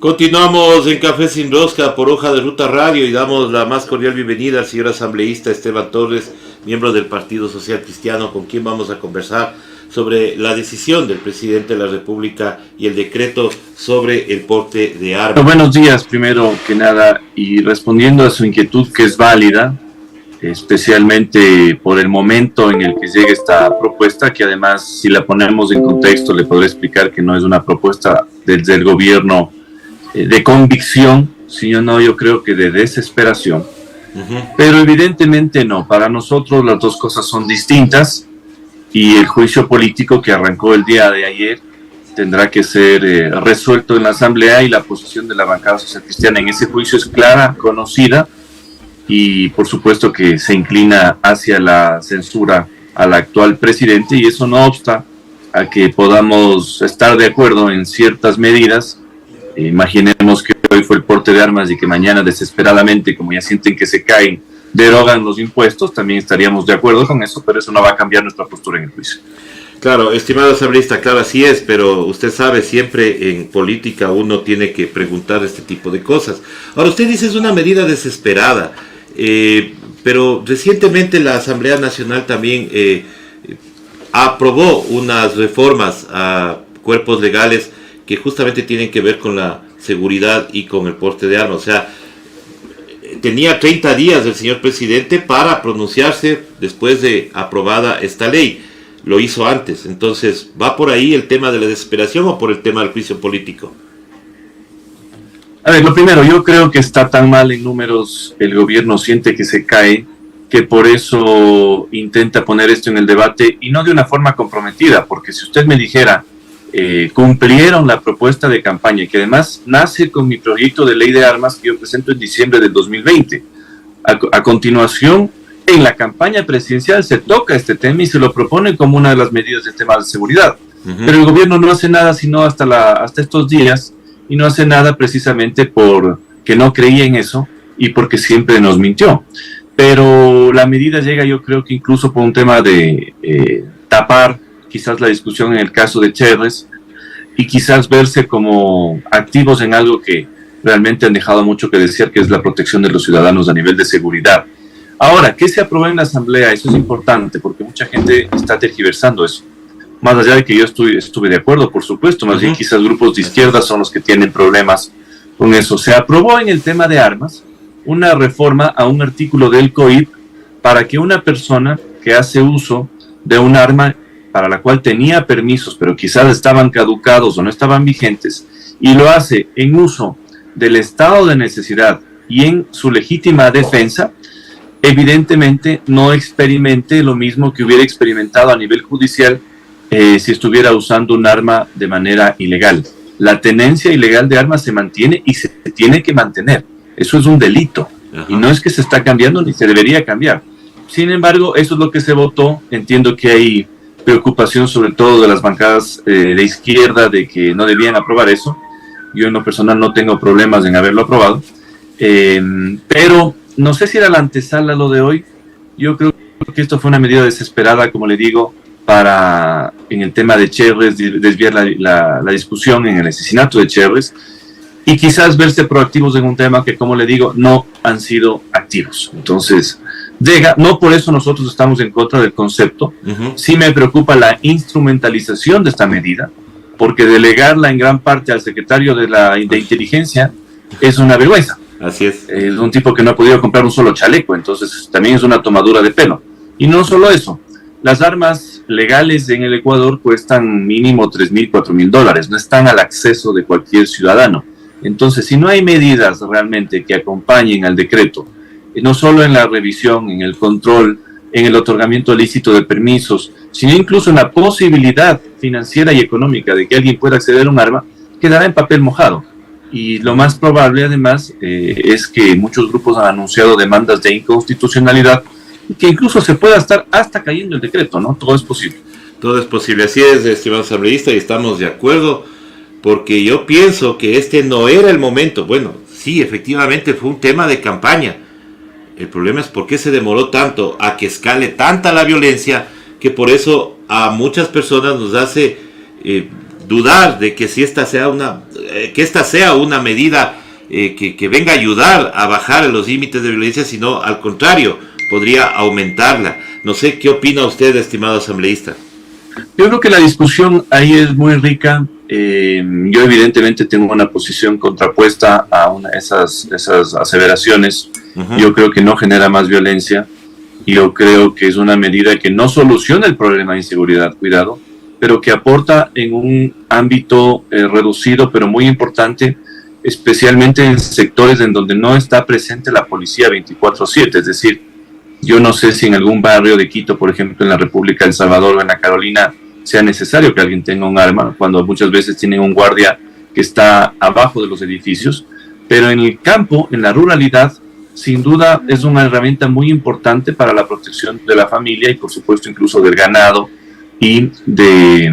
Continuamos en Café Sin Rosca por Hoja de Ruta Radio y damos la más cordial bienvenida al señor asambleísta Esteban Torres, miembro del Partido Social Cristiano, con quien vamos a conversar sobre la decisión del presidente de la República y el decreto sobre el porte de armas. Buenos días, primero que nada, y respondiendo a su inquietud, que es válida, especialmente por el momento en el que llega esta propuesta, que además, si la ponemos en contexto, le podré explicar que no es una propuesta desde el gobierno de convicción, sino yo creo que de desesperación. Pero evidentemente no, para nosotros las dos cosas son distintas y el juicio político que arrancó el día de ayer tendrá que ser resuelto en la Asamblea, y la posición de la bancada social cristiana en ese juicio es clara, conocida, y por supuesto que se inclina hacia la censura al actual presidente, y eso no obsta a que podamos estar de acuerdo en ciertas medidas. Imaginemos que hoy fue el porte de armas y que mañana desesperadamente, como ya sienten que se caen, derogan los impuestos. También estaríamos de acuerdo con eso, pero eso no va a cambiar nuestra postura en el juicio. Claro, estimado asambleísta, claro, así es, pero usted sabe, siempre en política uno tiene que preguntar este tipo de cosas. Ahora, usted dice es una medida desesperada, pero recientemente la Asamblea Nacional también aprobó unas reformas a cuerpos legales que justamente tienen que ver con la seguridad y con el porte de armas. O sea, tenía 30 días el señor presidente para pronunciarse después de aprobada esta ley. Lo hizo antes. Entonces, ¿va por ahí el tema de la desesperación o por el tema del juicio político? A ver, lo primero, yo creo que está tan mal en números, el gobierno siente que se cae, que por eso intenta poner esto en el debate, y no de una forma comprometida, porque si usted me dijera, cumplieron la propuesta de campaña, que además nace con mi proyecto de ley de armas que yo presento en diciembre del 2020. A continuación, en la campaña presidencial se toca este tema y se lo propone como una de las medidas del tema de seguridad. Pero el gobierno no hace nada sino hasta estos días, y no hace nada precisamente porque no creía en eso y porque siempre nos mintió. Pero la medida llega, yo creo que incluso por un tema de tapar quizás la discusión en el caso de Cherres, y quizás verse como activos en algo que realmente han dejado mucho que desear, que es la protección de los ciudadanos a nivel de seguridad. Ahora, ¿qué se aprobó en la Asamblea? Eso es importante, porque mucha gente está tergiversando eso. Más allá de que yo estuve de acuerdo, por supuesto, más bien quizás grupos de izquierda son los que tienen problemas con eso. Se aprobó en el tema de armas una reforma a un artículo del COIP para que una persona que hace uso de un arma para la cual tenía permisos, pero quizás estaban caducados o no estaban vigentes, y lo hace en uso del estado de necesidad y en su legítima defensa, evidentemente no experimente lo mismo que hubiera experimentado a nivel judicial si estuviera usando un arma de manera ilegal. La tenencia ilegal de armas se mantiene y se tiene que mantener. Eso es un delito. Y no es que se está cambiando ni se debería cambiar. Sin embargo, eso es lo que se votó. Entiendo que hay preocupación sobre todo de las bancadas de izquierda de que no debían aprobar eso. Yo en lo personal no tengo problemas en haberlo aprobado, pero no sé si era la antesala lo de hoy. Yo creo que esto fue una medida desesperada, como le digo, para en el tema de Cherres desviar la discusión en el asesinato de Cherres, y quizás verse proactivos en un tema que, como le digo, no han sido activos. Entonces, no por eso nosotros estamos en contra del concepto. Sí me preocupa la instrumentalización de esta medida, porque delegarla en gran parte al secretario de Inteligencia es una vergüenza. Así es. Es un tipo que no ha podido comprar un solo chaleco, entonces también es una tomadura de pelo. Y no solo eso, las armas legales en el Ecuador cuestan mínimo $3,000, $4,000, no están al acceso de cualquier ciudadano. Entonces, si no hay medidas realmente que acompañen al decreto, no solo en la revisión, en el control, en el otorgamiento lícito de permisos, sino incluso en la posibilidad financiera y económica de que alguien pueda acceder a un arma, quedará en papel mojado. Y lo más probable, además, es que muchos grupos han anunciado demandas de inconstitucionalidad, y que incluso se pueda estar hasta cayendo el decreto, ¿no? Todo es posible. Todo es posible, así es, estimado asambleísta, y estamos de acuerdo, porque yo pienso que este no era el momento. Bueno, sí, efectivamente fue un tema de campaña. El problema es por qué se demoró tanto a que escale tanta la violencia, que por eso a muchas personas nos hace dudar de que si esta sea una medida que venga a ayudar a bajar los límites de violencia, sino al contrario, podría aumentarla. No sé qué opina usted, estimado asambleísta. Yo creo que la discusión ahí es muy rica. Yo evidentemente tengo una posición contrapuesta a esas aseveraciones. Yo creo que no genera más violencia. Yo creo que es una medida que no soluciona el problema de inseguridad, cuidado, pero que aporta en un ámbito reducido, pero muy importante, especialmente en sectores en donde no está presente la policía 24/7. Es decir, yo no sé si en algún barrio de Quito, por ejemplo, en la República de El Salvador o en la Carolina, sea necesario que alguien tenga un arma, cuando muchas veces tienen un guardia que está abajo de los edificios. Pero en el campo, en la ruralidad, sin duda es una herramienta muy importante para la protección de la familia y, por supuesto, incluso del ganado y de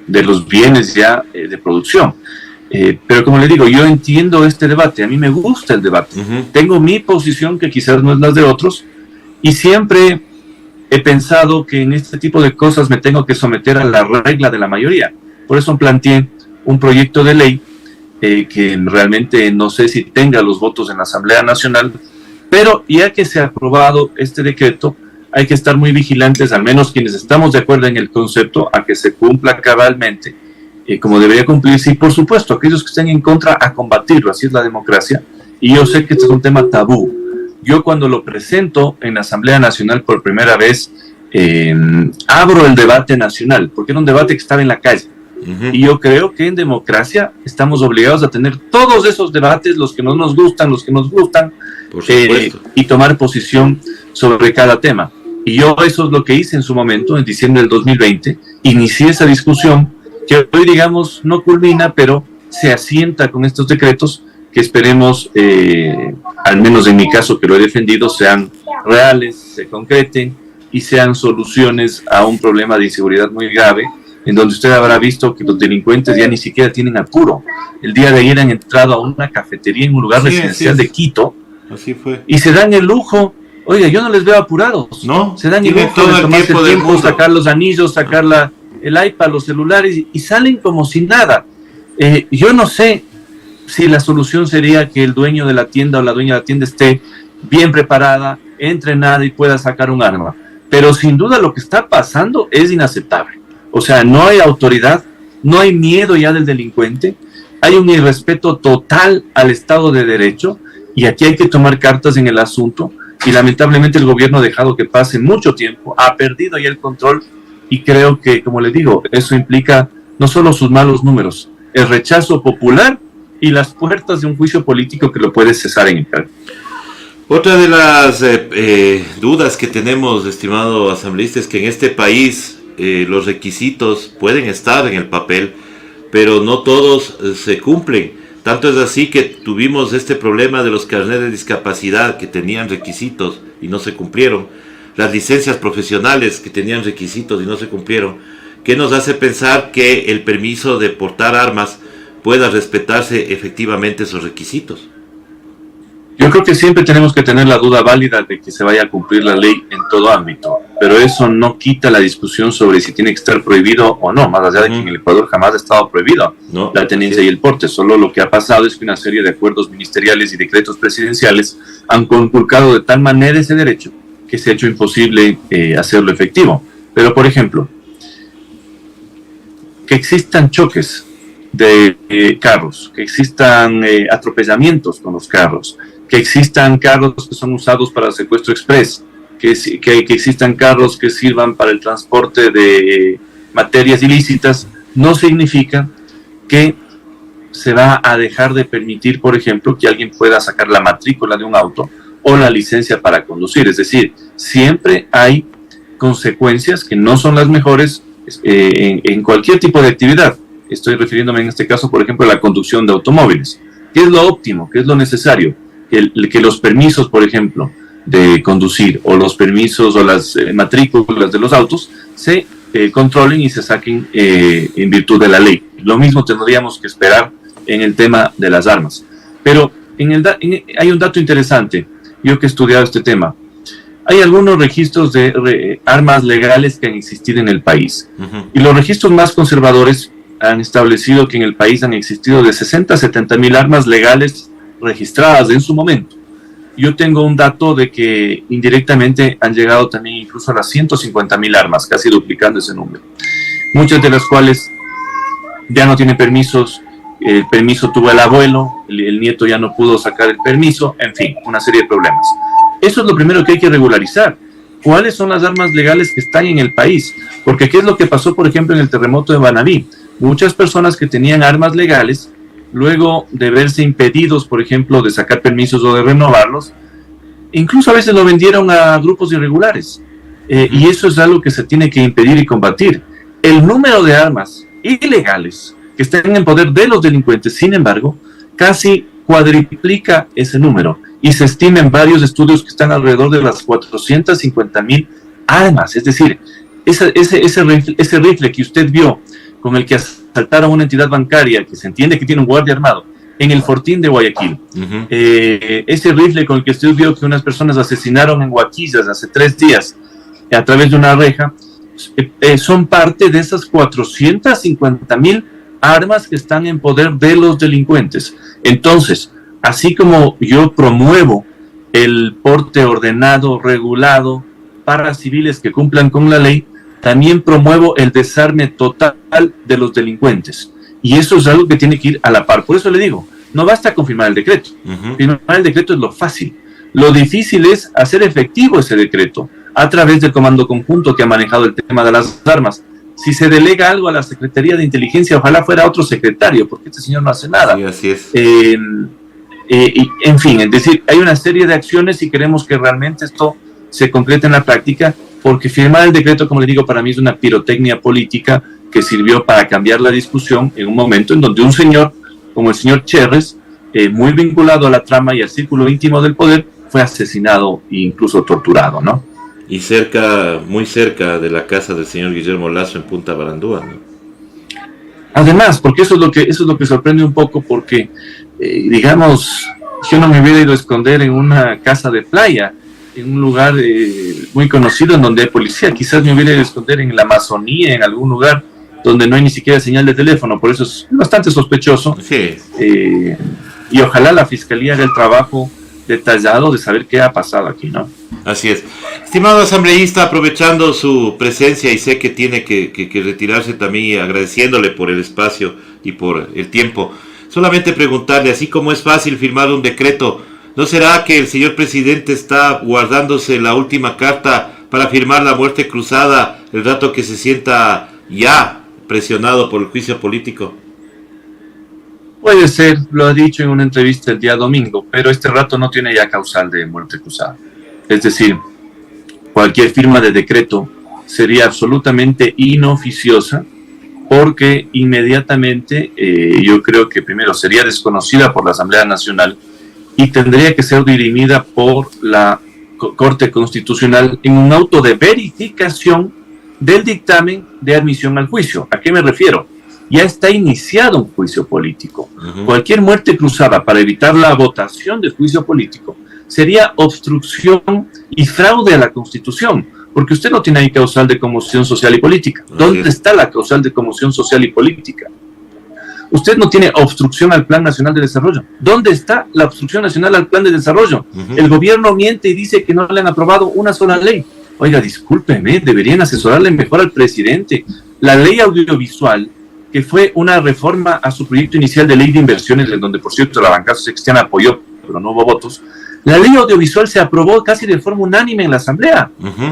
los bienes ya de producción. Pero como le digo, yo entiendo este debate, a mí me gusta el debate. Tengo mi posición, que quizás no es la de otros, y siempre he pensado que en este tipo de cosas me tengo que someter a la regla de la mayoría. Por eso planteé un proyecto de ley que realmente no sé si tenga los votos en la Asamblea Nacional, pero ya que se ha aprobado este decreto, hay que estar muy vigilantes, al menos quienes estamos de acuerdo en el concepto, a que se cumpla cabalmente, como debería cumplirse, y por supuesto, aquellos que estén en contra, a combatirlo. Así es la democracia, y yo sé que este es un tema tabú. Yo, cuando lo presento en la Asamblea Nacional por primera vez, abro el debate nacional, porque era un debate que estaba en la calle. Y yo creo que en democracia estamos obligados a tener todos esos debates, los que no nos gustan, los que nos gustan, y tomar posición sobre cada tema. Y yo eso es lo que hice en su momento, en diciembre del 2020, inicié esa discusión que hoy, digamos, no culmina, pero se asienta con estos decretos que esperemos, al menos en mi caso que lo he defendido, sean reales, se concreten y sean soluciones a un problema de inseguridad muy grave, en donde usted habrá visto que los delincuentes ya ni siquiera tienen apuro. El día de ayer han entrado a una cafetería en un lugar residencial de Quito, así fue, y se dan el lujo. Oiga, yo no les veo apurados. No, se dan el lujo de tomarse el tiempo, sacar los anillos, sacar el iPad, los celulares, y salen como si nada. Yo no sé si la solución sería que el dueño de la tienda o la dueña de la tienda esté bien preparada, entrenada y pueda sacar un arma. Pero sin duda lo que está pasando es inaceptable. O sea, no hay autoridad, no hay miedo ya del delincuente, hay un irrespeto total al Estado de Derecho, y aquí hay que tomar cartas en el asunto, y lamentablemente el gobierno ha dejado que pase mucho tiempo, ha perdido ya el control, y creo que, como le digo, eso implica no solo sus malos números, el rechazo popular y las puertas de un juicio político que lo puede cesar en el cargo. Otra de las dudas que tenemos, estimado asambleísta, es que en este país los requisitos pueden estar en el papel, pero no todos se cumplen. Tanto es así que tuvimos este problema de los carnets de discapacidad que tenían requisitos y no se cumplieron, las licencias profesionales que tenían requisitos y no se cumplieron, que nos hace pensar que el permiso de portar armas pueda respetarse efectivamente esos requisitos. Yo creo que siempre tenemos que tener la duda válida de que se vaya a cumplir la ley en todo ámbito, pero eso no quita la discusión sobre si tiene que estar prohibido o no, más allá de que en el Ecuador jamás ha estado prohibido la tenencia y el porte. Solo lo que ha pasado es que una serie de acuerdos ministeriales y decretos presidenciales han conculcado de tal manera ese derecho que se ha hecho imposible hacerlo efectivo. Pero, por ejemplo, que existan choques de carros, que existan atropellamientos con los carros, que existan carros que son usados para secuestro express, que existan carros que sirvan para el transporte de materias ilícitas, no significa que se va a dejar de permitir, por ejemplo, que alguien pueda sacar la matrícula de un auto o la licencia para conducir. Es decir, siempre hay consecuencias que no son las mejores en cualquier tipo de actividad. Estoy refiriéndome en este caso, por ejemplo, a la conducción de automóviles. ¿Qué es lo óptimo? ¿Qué es lo necesario? Que los permisos, por ejemplo, de conducir, o los permisos o las matrículas de los autos se controlen y se saquen en virtud de la ley. Lo mismo tendríamos que esperar en el tema de las armas. Pero hay un dato interesante, yo que he estudiado este tema. Hay algunos registros de armas legales que han existido en el país. Y los registros más conservadores han establecido que en el país han existido de 60 a 70 mil armas legales registradas en su momento. Yo tengo un dato de que indirectamente han llegado también incluso a las 150 mil armas, casi duplicando ese número. Muchas de las cuales ya no tienen permisos, el permiso tuvo el abuelo, el nieto ya no pudo sacar el permiso, en fin, una serie de problemas. Eso es lo primero que hay que regularizar. ¿Cuáles son las armas legales que están en el país? Porque ¿qué es lo que pasó, por ejemplo, en el terremoto de Manabí? Muchas personas que tenían armas legales, luego de verse impedidos, por ejemplo, de sacar permisos o de renovarlos, incluso a veces lo vendieron a grupos irregulares. Y eso es algo que se tiene que impedir y combatir. El número de armas ilegales que están en poder de los delincuentes, sin embargo, casi cuadriplica ese número. Y se estima en varios estudios que están alrededor de las 450.000 armas. Es decir, ese rifle que usted vio con el que asaltaron una entidad bancaria, que se entiende que tiene un guardia armado, en el Fortín de Guayaquil. Ese rifle con el que usted vio que unas personas asesinaron en Huaquillas hace 3 días a través de una reja, son parte de esas 450.000 armas que están en poder de los delincuentes. Entonces, así como yo promuevo el porte ordenado, regulado, para civiles que cumplan con la ley, también promuevo el desarme total de los delincuentes. Y eso es algo que tiene que ir a la par. Por eso le digo, no basta con firmar el decreto. Firmar el decreto es lo fácil. Lo difícil es hacer efectivo ese decreto a través del comando conjunto que ha manejado el tema de las armas. Si se delega algo a la Secretaría de Inteligencia, ojalá fuera otro secretario, porque este señor no hace nada. Sí, así es. En fin, es decir, hay una serie de acciones y queremos que realmente esto se concrete en la práctica, porque firmar el decreto, como le digo, para mí es una pirotecnia política que sirvió para cambiar la discusión en un momento en donde un señor, como el señor Cherres, muy vinculado a la trama y al círculo íntimo del poder, fue asesinado e incluso torturado, ¿no? Y muy cerca de la casa del señor Guillermo Lazo en Punta Barandúa, ¿no? Además, porque eso es lo que sorprende un poco, porque, digamos, yo no me hubiera ido a esconder en una casa de playa, en un lugar muy conocido en donde hay policía. Quizás me hubiera ido a esconder en la Amazonía, en algún lugar donde no hay ni siquiera señal de teléfono. Por eso es bastante sospechoso. Sí. Y ojalá la Fiscalía haga el trabajo detallado de saber qué ha pasado aquí, ¿no? Así es. Estimado asambleísta, aprovechando su presencia y sé que tiene que retirarse también, y agradeciéndole por el espacio y por el tiempo, solamente preguntarle, así como es fácil firmar un decreto, ¿no será que el señor presidente está guardándose la última carta para firmar la muerte cruzada el rato que se sienta ya presionado por el juicio político? Puede ser, lo ha dicho en una entrevista el día domingo, pero este rato no tiene ya causal de muerte cruzada. Es decir, cualquier firma de decreto sería absolutamente inoficiosa, porque inmediatamente yo creo que primero sería desconocida por la Asamblea Nacional y tendría que ser dirimida por la Corte Constitucional en un auto de verificación del dictamen de admisión al juicio. ¿A qué me refiero? Ya está iniciado un juicio político. Cualquier muerte cruzada para evitar la votación del juicio político sería obstrucción y fraude a la Constitución, porque usted no tiene ahí causal de conmoción social y política. ¿Dónde está la causal de conmoción social y política? Usted no tiene obstrucción al Plan Nacional de Desarrollo. ¿Dónde está la obstrucción nacional al Plan de Desarrollo? El gobierno miente y dice que no le han aprobado una sola ley. Oiga, discúlpeme, deberían asesorarle mejor al presidente. La ley audiovisual, que fue una reforma a su proyecto inicial de ley de inversiones, en donde, por cierto, la bancada cristiana apoyó, pero no hubo votos. La ley audiovisual se aprobó casi de forma unánime en la Asamblea.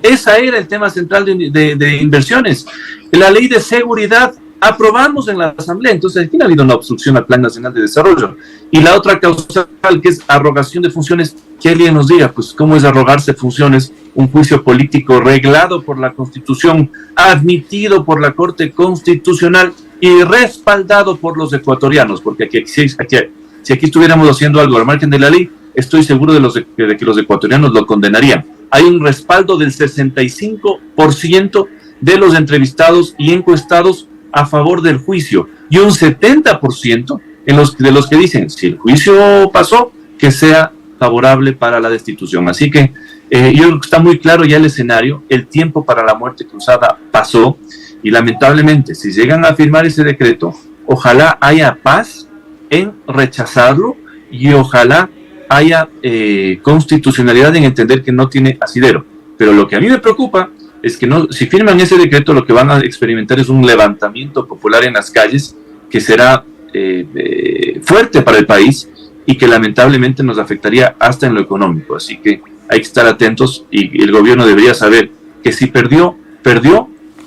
Esa era el tema central de inversiones. La ley de seguridad aprobamos en la Asamblea. Entonces, aquí no ha habido una obstrucción al Plan Nacional de Desarrollo. Y la otra causal, que es arrogación de funciones, que alguien nos diga, pues, ¿cómo es arrogarse funciones? Un juicio político reglado por la Constitución, admitido por la Corte Constitucional y respaldado por los ecuatorianos, porque si aquí estuviéramos haciendo algo al margen de la ley, estoy seguro de que los ecuatorianos lo condenarían. Hay un respaldo del 65% de los entrevistados y encuestados a favor del juicio, y un 70% de los que dicen, si el juicio pasó, que sea favorable para la destitución. Así que yo creo que está muy claro ya el escenario, el tiempo para la muerte cruzada pasó. Y lamentablemente, si llegan a firmar ese decreto, ojalá haya paz en rechazarlo y ojalá haya constitucionalidad en entender que no tiene asidero. Pero lo que a mí me preocupa es que no, si firman ese decreto, lo que van a experimentar es un levantamiento popular en las calles que será fuerte para el país y que lamentablemente nos afectaría hasta en lo económico. Así que hay que estar atentos y el gobierno debería saber que si perdió,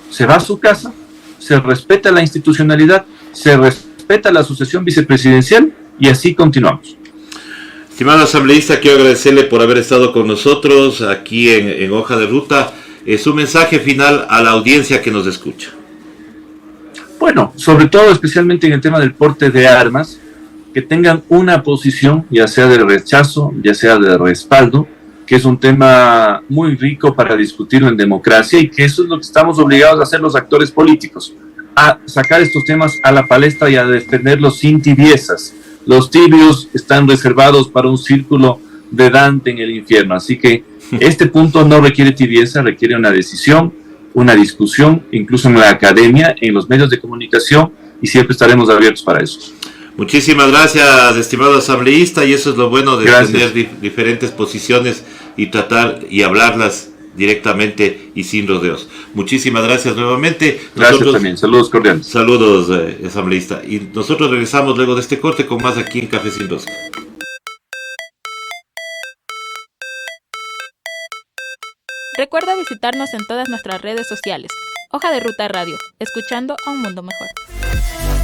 se va a su casa, se respeta la institucionalidad, se respeta la sucesión vicepresidencial y así continuamos. Estimado asambleísta, quiero agradecerle por haber estado con nosotros aquí en Hoja de Ruta. Su mensaje final a la audiencia que nos escucha. Bueno, sobre todo, especialmente en el tema del porte de armas, que tengan una posición, ya sea de rechazo, ya sea de respaldo, que es un tema muy rico para discutirlo en democracia y que eso es lo que estamos obligados a hacer los actores políticos, a sacar estos temas a la palestra y a defenderlos sin tibiezas. Los tibios están reservados para un círculo de Dante en el infierno, así que este punto no requiere tibieza, requiere una decisión, una discusión, incluso en la academia, en los medios de comunicación, y siempre estaremos abiertos para eso. Muchísimas gracias, estimado asambleísta, y eso es lo bueno de tener diferentes posiciones y tratar y hablarlas directamente y sin rodeos. Muchísimas gracias nuevamente. Gracias también, saludos cordiales. Saludos, asambleísta. Y nosotros regresamos luego de este corte con más aquí en Café Sin Rosca. Recuerda visitarnos en todas nuestras redes sociales. Hoja de Ruta Radio, escuchando a un mundo mejor.